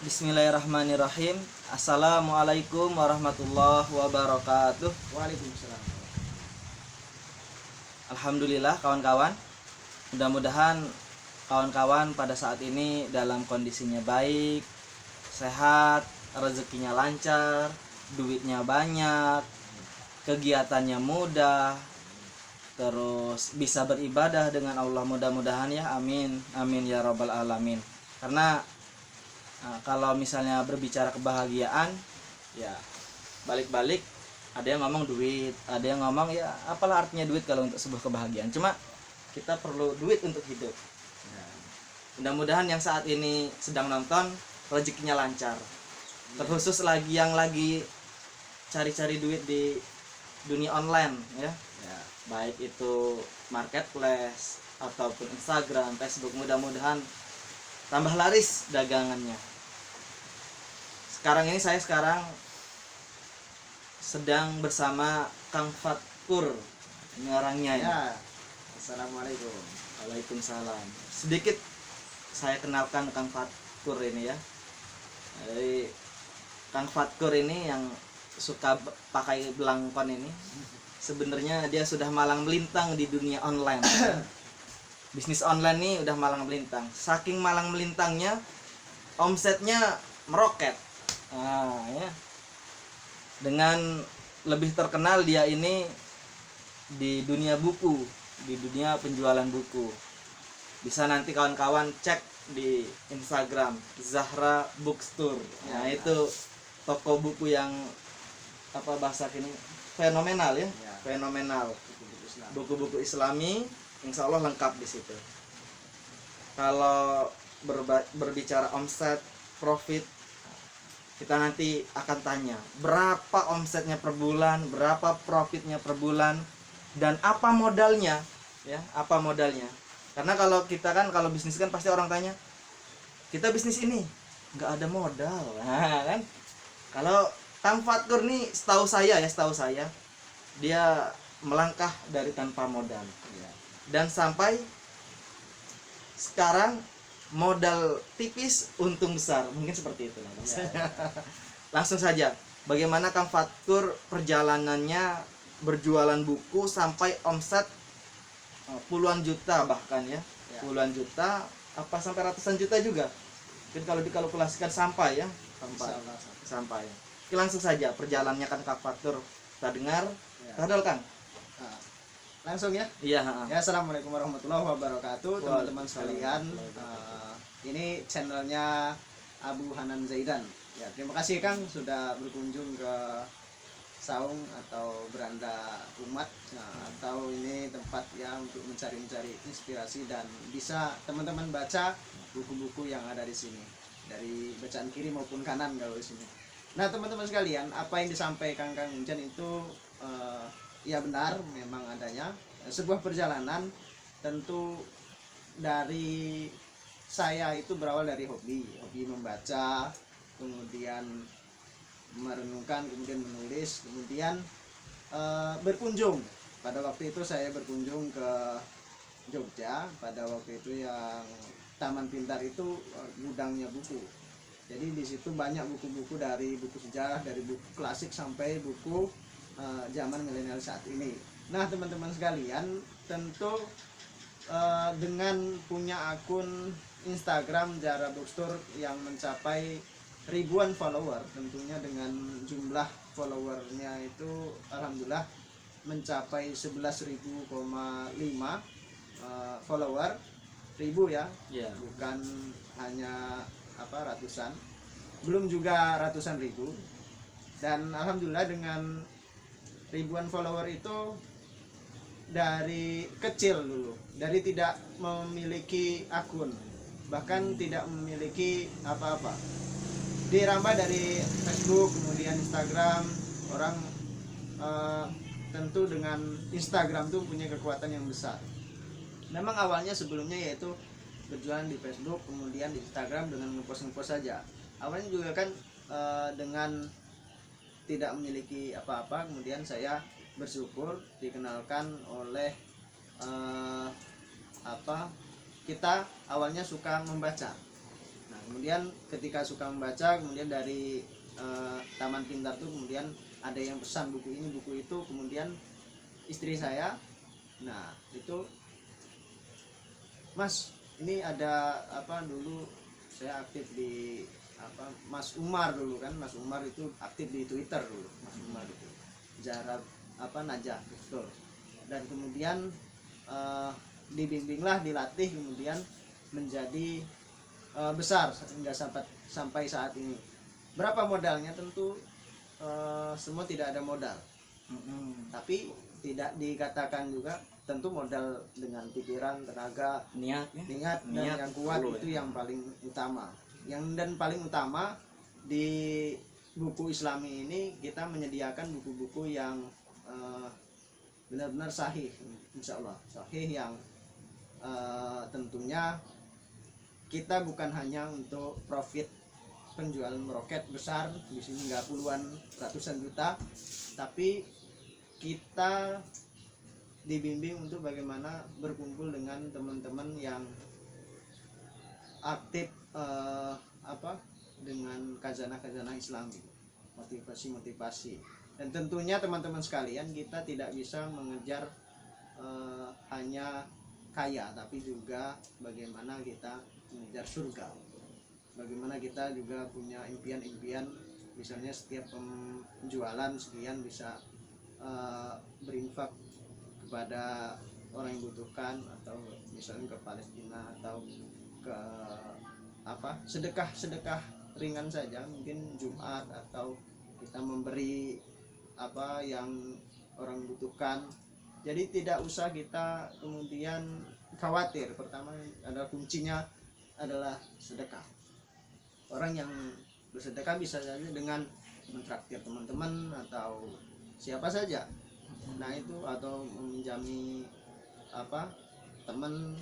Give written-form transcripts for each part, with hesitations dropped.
Bismillahirrahmanirrahim. Assalamualaikum warahmatullahi wabarakatuh. Waalaikumsalam. Alhamdulillah kawan-kawan. Mudah-mudahan kawan-kawan pada saat ini dalam kondisinya baik, sehat, rezekinya lancar, duitnya banyak, kegiatannya mudah, terus bisa beribadah dengan Allah, mudah-mudahan ya, amin amin ya rabbal alamin. Karena kalau misalnya berbicara kebahagiaan, ya balik-balik ada yang ngomong duit, ada yang ngomong ya apalah artinya duit kalau untuk sebuah kebahagiaan. Cuma kita perlu duit untuk hidup. Mudah-mudahan yang saat ini sedang nonton rezekinya lancar. Terkhusus lagi yang lagi cari-cari duit di dunia online ya. Baik itu marketplace ataupun Instagram, Facebook, mudah-mudahan tambah laris dagangannya. Saya sekarang sedang bersama Kang Fatkur. Ini orangnya ya. Assalamualaikum. Waalaikumsalam. Sedikit saya kenalkan Kang Fatkur ini ya. Jadi Kang Fatkur ini yang suka pakai belangkon ini, sebenarnya dia sudah malang melintang di dunia online. Bisnis online nih udah malang melintang. Saking malang melintangnya, omsetnya meroket. Ya. Dengan lebih terkenal dia ini di dunia buku, di dunia penjualan buku. Bisa nanti kawan-kawan cek di Instagram Zahra Bookstore. Nah, itu toko buku yang apa bahasa kini fenomenal ya, fenomenal. Buku-buku Islami, insya Allah lengkap di situ. Kalau berbicara omset, profit, kita nanti akan tanya berapa omsetnya per bulan, berapa profitnya per bulan, dan apa modalnya, ya, apa modalnya. Karena kalau kita kan, kalau bisnis kan pasti orang tanya, kita bisnis ini nggak ada modal, nah, kan? Kalau Kang Fatkur nih, setahu saya, dia melangkah dari tanpa modal, dan sampai sekarang modal tipis untung besar, mungkin seperti itu. Langsung saja, bagaimana Kang Fatkur perjalanannya berjualan buku sampai omset puluhan juta bahkan ya, puluhan juta apa sampai ratusan juta juga. Mungkin kalau dikalkulasikan sampai ya, sampai. Oke, langsung saja perjalanannya Kang Fatkur kita dengar. Tadal Kang. Langsung ya. Iya. Ya, assalamualaikum warahmatullahi wabarakatuh, teman-teman sekalian. Ini channelnya Abu Hanan Zaidan. Ya, terima kasih Kang sudah berkunjung ke saung atau beranda umat. Atau ini tempat ya untuk mencari-cari inspirasi dan bisa teman-teman baca buku-buku yang ada di sini dari bacaan kiri maupun kanan kalau di sini. Nah, teman-teman sekalian, apa yang disampaikan Kang Unjan itu ya benar, memang adanya sebuah perjalanan. Tentu dari saya itu berawal dari hobi membaca, kemudian merenungkan, kemudian menulis, kemudian berkunjung. Pada waktu itu saya berkunjung ke Jogja. Pada waktu itu yang Taman Pintar itu gudangnya buku. Jadi di situ banyak buku-buku, dari buku sejarah, dari buku klasik sampai buku zaman milenial saat ini. Nah, teman-teman sekalian, tentu dengan punya akun Instagram Zahra Bookstore yang mencapai ribuan follower, tentunya dengan jumlah followernya itu alhamdulillah mencapai 11.000,5 follower, ribu ya, bukan hanya ratusan, belum juga ratusan ribu. Dan alhamdulillah dengan ribuan follower itu dari kecil dulu, dari tidak memiliki akun, bahkan tidak memiliki apa-apa, dirambah dari Facebook, kemudian Instagram. Orang tentu dengan Instagram tuh punya kekuatan yang besar. Memang awalnya sebelumnya yaitu berjualan di Facebook, kemudian di Instagram dengan ngepost saja. Awalnya juga kan dengan tidak memiliki apa-apa, kemudian saya bersyukur dikenalkan oleh kita awalnya suka membaca. Nah, kemudian ketika suka membaca, kemudian dari Taman Pintar tuh kemudian ada yang pesan buku ini buku itu, kemudian istri saya, nah itu, Mas ini ada apa, dulu saya aktif di apa, Mas Umar dulu kan, Mas Umar itu aktif di Twitter dulu, Mas Umar itu Zahra apa Najah betul. Dan kemudian dibimbinglah, dilatih, kemudian menjadi besar hingga sampai saat ini. Berapa modalnya? Tentu semua tidak ada modal, tapi tidak dikatakan juga, tentu modal dengan pikiran, tenaga, niat dan yang kuat itu yang paling utama. Dan paling utama di buku Islami ini kita menyediakan buku-buku yang benar-benar sahih, insya Allah sahih, yang tentunya kita bukan hanya untuk profit penjualan meroket besar di sini, nggak puluhan ratusan juta, tapi kita dibimbing untuk bagaimana berkumpul dengan teman-teman yang aktif apa dengan kazanah-kazanah Islami, motivasi. Dan tentunya teman-teman sekalian, kita tidak bisa mengejar hanya kaya, tapi juga bagaimana kita mengejar surga. Bagaimana kita juga punya impian-impian, misalnya setiap penjualan sekian bisa berinfak kepada orang yang butuhkan, atau misalnya ke Palestina, atau ke apa, sedekah ringan saja, mungkin Jumat, atau kita memberi apa yang orang butuhkan. Jadi tidak usah kita kemudian khawatir. Pertama adalah kuncinya adalah sedekah. Orang yang bersedekah bisa saja dengan mentraktir teman-teman atau siapa saja, nah itu, atau meminjami apa teman.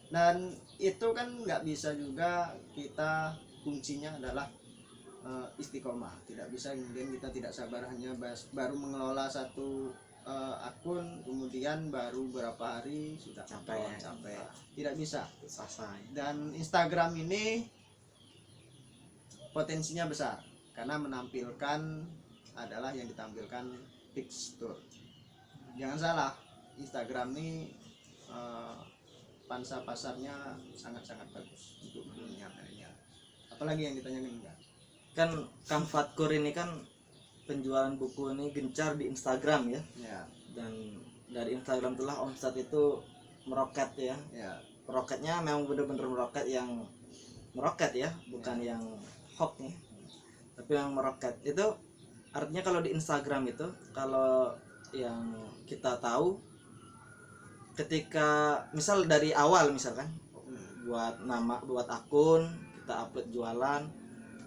Dan itu kan nggak bisa juga kita, kuncinya adalah istiqomah. Tidak bisa kemudian kita tidak sabar, hanya baru mengelola satu akun, kemudian baru berapa hari sudah capek. Tidak bisa. Dan Instagram ini potensinya besar karena menampilkan adalah yang ditampilkan picture. Jangan salah, Instagram ini pangsa pasarnya sangat-sangat bagus untuk dunia ini. Apalagi yang ditanyakan enggak? Kan Kang Fatkur ini kan penjualan buku ini gencar di Instagram ya. Dan dari Instagram itulah omset itu meroket ya. Meroketnya memang benar-benar meroket, yang meroket ya, bukan yang hoax nih, tapi yang meroket. Itu artinya kalau di Instagram itu, kalau yang kita tahu, ketika misal dari awal misalkan buat nama, buat akun, kita upload jualan,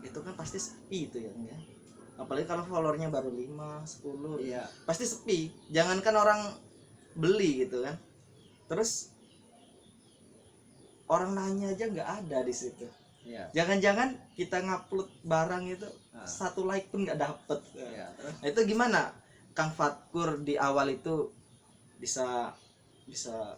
itu kan pasti sepi itu ya. Apalagi kalau followernya baru 5, 10, pasti sepi. Jangankan orang beli gitu kan, terus orang nanya aja nggak ada di situ. Jangan-jangan kita ngupload barang itu satu like pun nggak dapet. Nah, itu gimana Kang Fatkur di awal itu bisa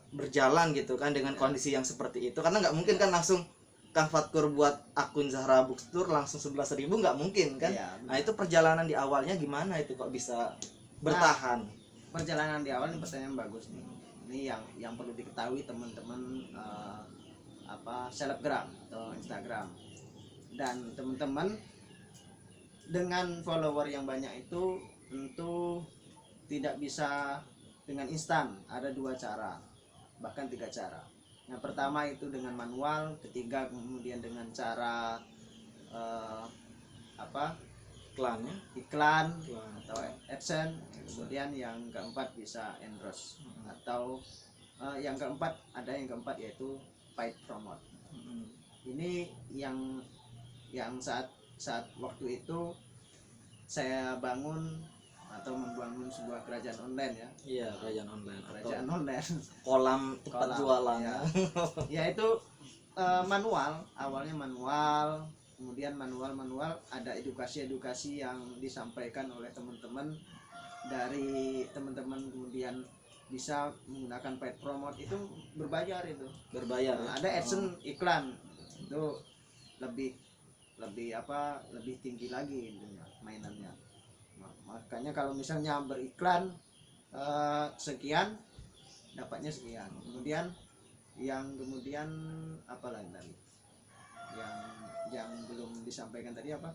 berjalan gitu kan dengan kondisi yang seperti itu? Karena nggak mungkin kan langsung Kang Fatkur buat akun Zahra Bookstore langsung 11.000, nggak mungkin kan. Nah itu perjalanan di awalnya gimana itu kok bisa bertahan? Perjalanan di awal ini pertanyaan bagus nih. Ini yang perlu diketahui teman-teman apa selebgram atau Instagram, dan teman-teman dengan follower yang banyak itu tentu tidak bisa dengan instan. Ada 2 cara, bahkan 3 cara. Yang pertama itu dengan manual, ketiga kemudian dengan cara apa, iklan atau AdSense, kemudian yang keempat bisa endorse, atau yang keempat, ada yang keempat yaitu paid promote. Ini yang saat waktu itu saya bangun atau membangun sebuah kerajaan online ya. Iya, kerajaan online. Kolam tempat jualan. Ya itu manual, awalnya manual, kemudian manual ada edukasi yang disampaikan oleh teman-teman, dari teman-teman kemudian bisa menggunakan paid promote, itu berbayar. Nah, ada AdSense iklan itu lebih lebih tinggi lagi ininya, mainannya. Makanya kalau misalnya beriklan sekian dapatnya sekian, kemudian apa lagi tadi yang belum disampaikan tadi apa,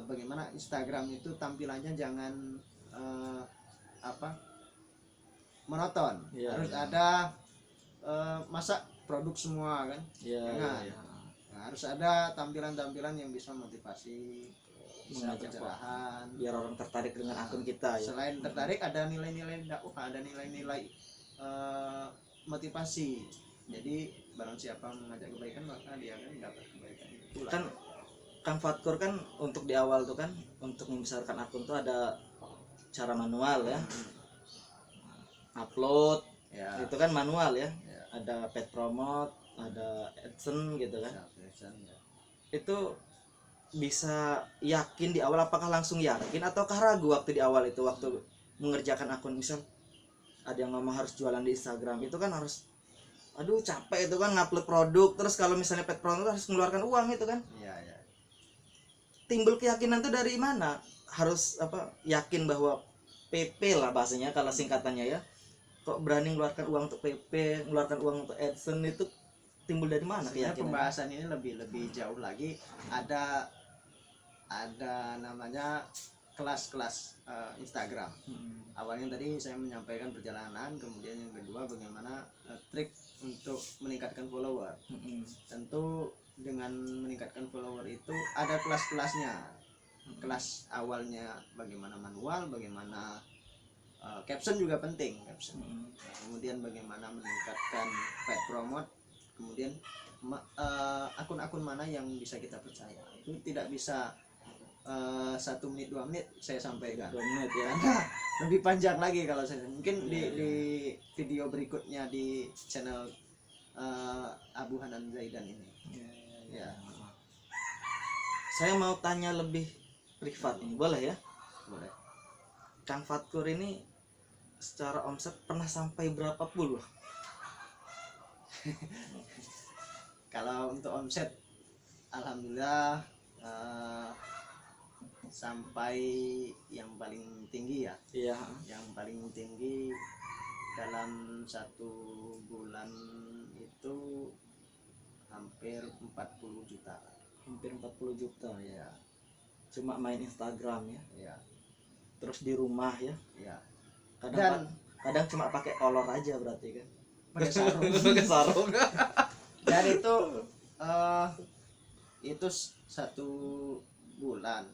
bagaimana Instagram itu tampilannya jangan apa monoton, harus ada masa produk semua kan, jangan. Nah, harus ada tampilan-tampilan yang bisa motivasi, bisa pencerahan, biar orang tertarik dengan akun kita ya. Selain tertarik, ada nilai-nilai dakwah, ada nilai-nilai motivasi. Jadi barang siapa mengajak kebaikan maka dia akan dapat kebaikan itu. Kan Kang Fatkur kan untuk di awal tuh kan untuk membesarkan akun tuh ada cara manual ya. Upload ya. Itu kan manual ya. Ada paid promote, ada AdSense gitu kan. Ya. Itu bisa yakin di awal, apakah langsung yakin ataukah ragu waktu di awal itu waktu mengerjakan akun? Misal ada yang ngomong harus jualan di Instagram, itu kan harus aduh capek itu kan ngupload produk, terus kalau misalnya paid promote harus mengeluarkan uang itu kan. Iya. Timbul keyakinan tuh dari mana? Harus apa? Yakin bahwa PP lah bahasanya kalau singkatannya ya. Kok berani mengeluarkan uang untuk PP, mengeluarkan uang untuk AdSense, itu timbul dari mana keyakinan? Pembahasan ini lebih jauh lagi. Ada namanya kelas-kelas Instagram. Awalnya tadi saya menyampaikan perjalanan, kemudian yang kedua bagaimana trik untuk meningkatkan follower. Tentu dengan meningkatkan follower itu ada kelas-kelasnya. Kelas awalnya bagaimana manual, bagaimana caption juga penting, caption. Kemudian bagaimana meningkatkan paid promote, kemudian akun-akun mana yang bisa kita percaya. Itu tidak bisa 1 menit 2 menit saya sampaikan, 2 menit ya. Lebih panjang lagi kalau saya mungkin di video berikutnya di channel Abu Hanan Zaidan ini. Ya. Saya mau tanya lebih privat ini, boleh ya? Boleh. Kang Fatkur ini secara omset pernah sampai berapa puluh? Kalau untuk omset, alhamdulillah sampai yang paling tinggi ya. Iya. Yang paling tinggi dalam 1 bulan itu hampir 40 juta. Hampir 40 juta ya. Cuma main Instagram ya. Iya. Terus di rumah ya. Iya. Kadang cuma pakai kolor aja berarti kan. Pakai sarung. Pakai sarung. Dan itu 1 bulan.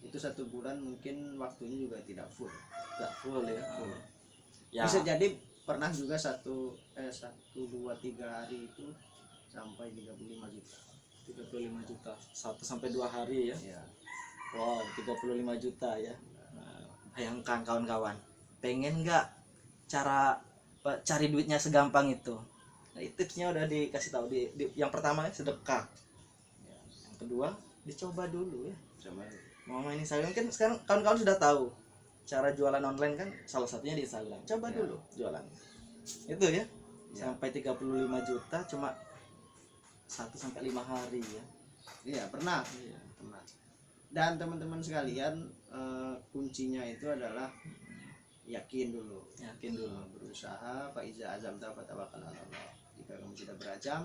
Itu 1 bulan mungkin waktunya juga tidak full. Tidak full ya. Full. Ya. Bisa jadi pernah juga 1, 2, 3 hari itu sampai 35 juta. 35 juta 1 sampai 2 hari ya. Iya. Wow, 35 juta ya. Nah, bayangkan kawan-kawan, pengen nggak cara cari duitnya segampang itu? Nah, tipsnya udah dikasih tahu di yang pertama ya, sedekah. Ya. Yang kedua, dicoba dulu ya. Coba. Mau main Instagram kan sekarang kawan-kawan sudah tahu cara jualan online kan, salah satunya di Instagram. Coba dulu jualan. Itu ya. Sampai 35 juta cuma 1 sampai 5 hari ya. Iya, pernah. Iya, pernah. Dan teman-teman sekalian, kuncinya itu adalah yakin dulu. Berusaha, fa iza azamta fatawakkal 'ala Allah. Jika kamu sudah berazam,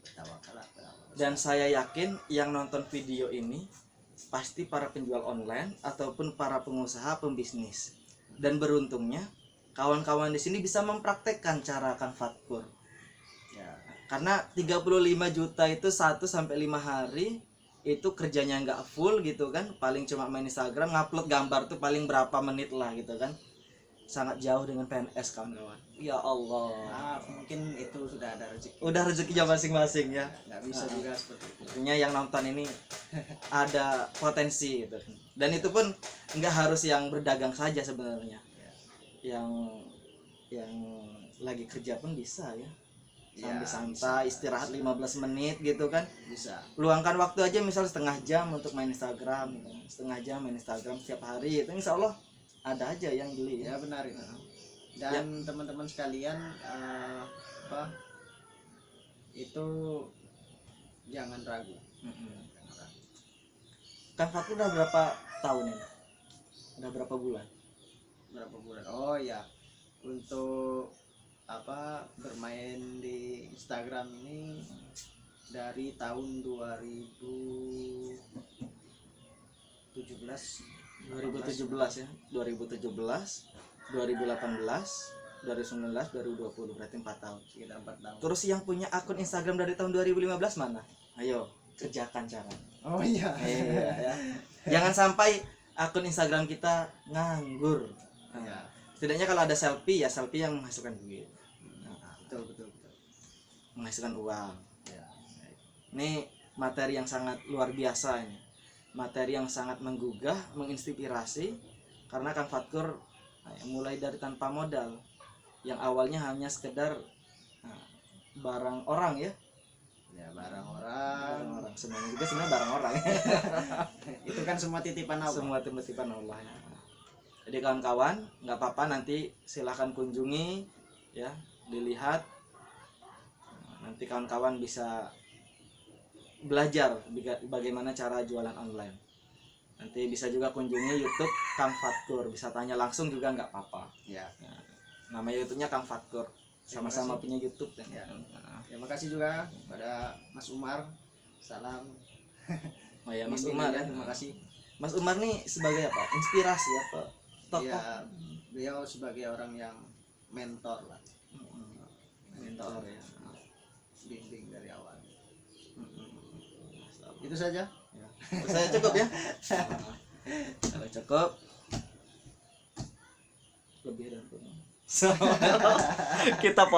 bertawakallah kepada Allah. Dan saya yakin yang nonton video ini pasti para penjual online ataupun para pengusaha pembisnis. Dan beruntungnya kawan-kawan di sini bisa mempraktekkan cara Kang Fatkur. Ya, karena 35 juta itu 1 sampai 5 hari itu kerjanya nggak full gitu kan, paling cuma main Instagram, ngupload gambar tuh paling berapa menit lah gitu kan. Sangat jauh dengan PNS kawan-kawan. Ya Allah. Nah, mungkin itu sudah ada rezeki. Udah rezekinya masing-masing ya. Nggak bisa juga seperti itu. Artinya yang nonton ini ada potensi gitu. Dan itu pun nggak harus yang berdagang saja sebenarnya. Yang lagi kerja pun bisa ya. Sambil santai, istirahat 15 menit gitu kan. Bisa. Luangkan waktu aja misal setengah jam untuk main Instagram gitu. Setengah jam main Instagram setiap hari itu insya Allah ada aja yang beli ya. Benar itu. Dan teman-teman sekalian itu jangan ragu. Kang Fatkur udah berapa tahun ini? Udah berapa bulan? Berapa bulan? Oh ya, untuk apa bermain di Instagram ini dari tahun 2017 2017 ya, 2017, 2018, 2019, 2020, berarti 4 tahun. sekitar 4 tahun. Terus yang punya akun Instagram dari tahun 2015 mana? Ayo, kerjakan cara. Oh iya. Iya ya. Jangan sampai akun Instagram kita nganggur. Nah, Ya, setidaknya kalau ada selfie ya selfie yang menghasilkan duit. betul betul betul. Menghasilkan uang. Ya. Ini materi yang sangat luar biasa ini. Materi yang sangat menggugah, menginspirasi karena Kang Fatkur mulai dari tanpa modal. Yang awalnya hanya sekedar barang orang ya. Ya, barang orang. Semuanya juga sebenarnya barang orang. Itu kan semua titipan Allah. Semua titipan Allah ya. Jadi kawan-kawan, nggak apa-apa, nanti silahkan kunjungi ya, dilihat. Nanti kawan-kawan bisa belajar bagaimana cara jualan online. Nanti bisa juga kunjungi YouTube Kang Fatkur, bisa tanya langsung juga nggak apa-apa. Ya. Nama YouTube-nya Kang Fatkur, sama-sama punya YouTube dan Ya. Terima kasih juga pada Mas Umar. Salam. Oh ya, Mas Bimbing Umar ya, ya. terima kasih. Mas Umar nih sebagai apa? Inspirasi apa? Tokoh. Ya, beliau sebagai orang yang mentor lah. Mentor ya. Bimbing dari awal. Itu saja. Ya. Saya cukup ya. Kalau cukup lebih dan kurang. Kita potong.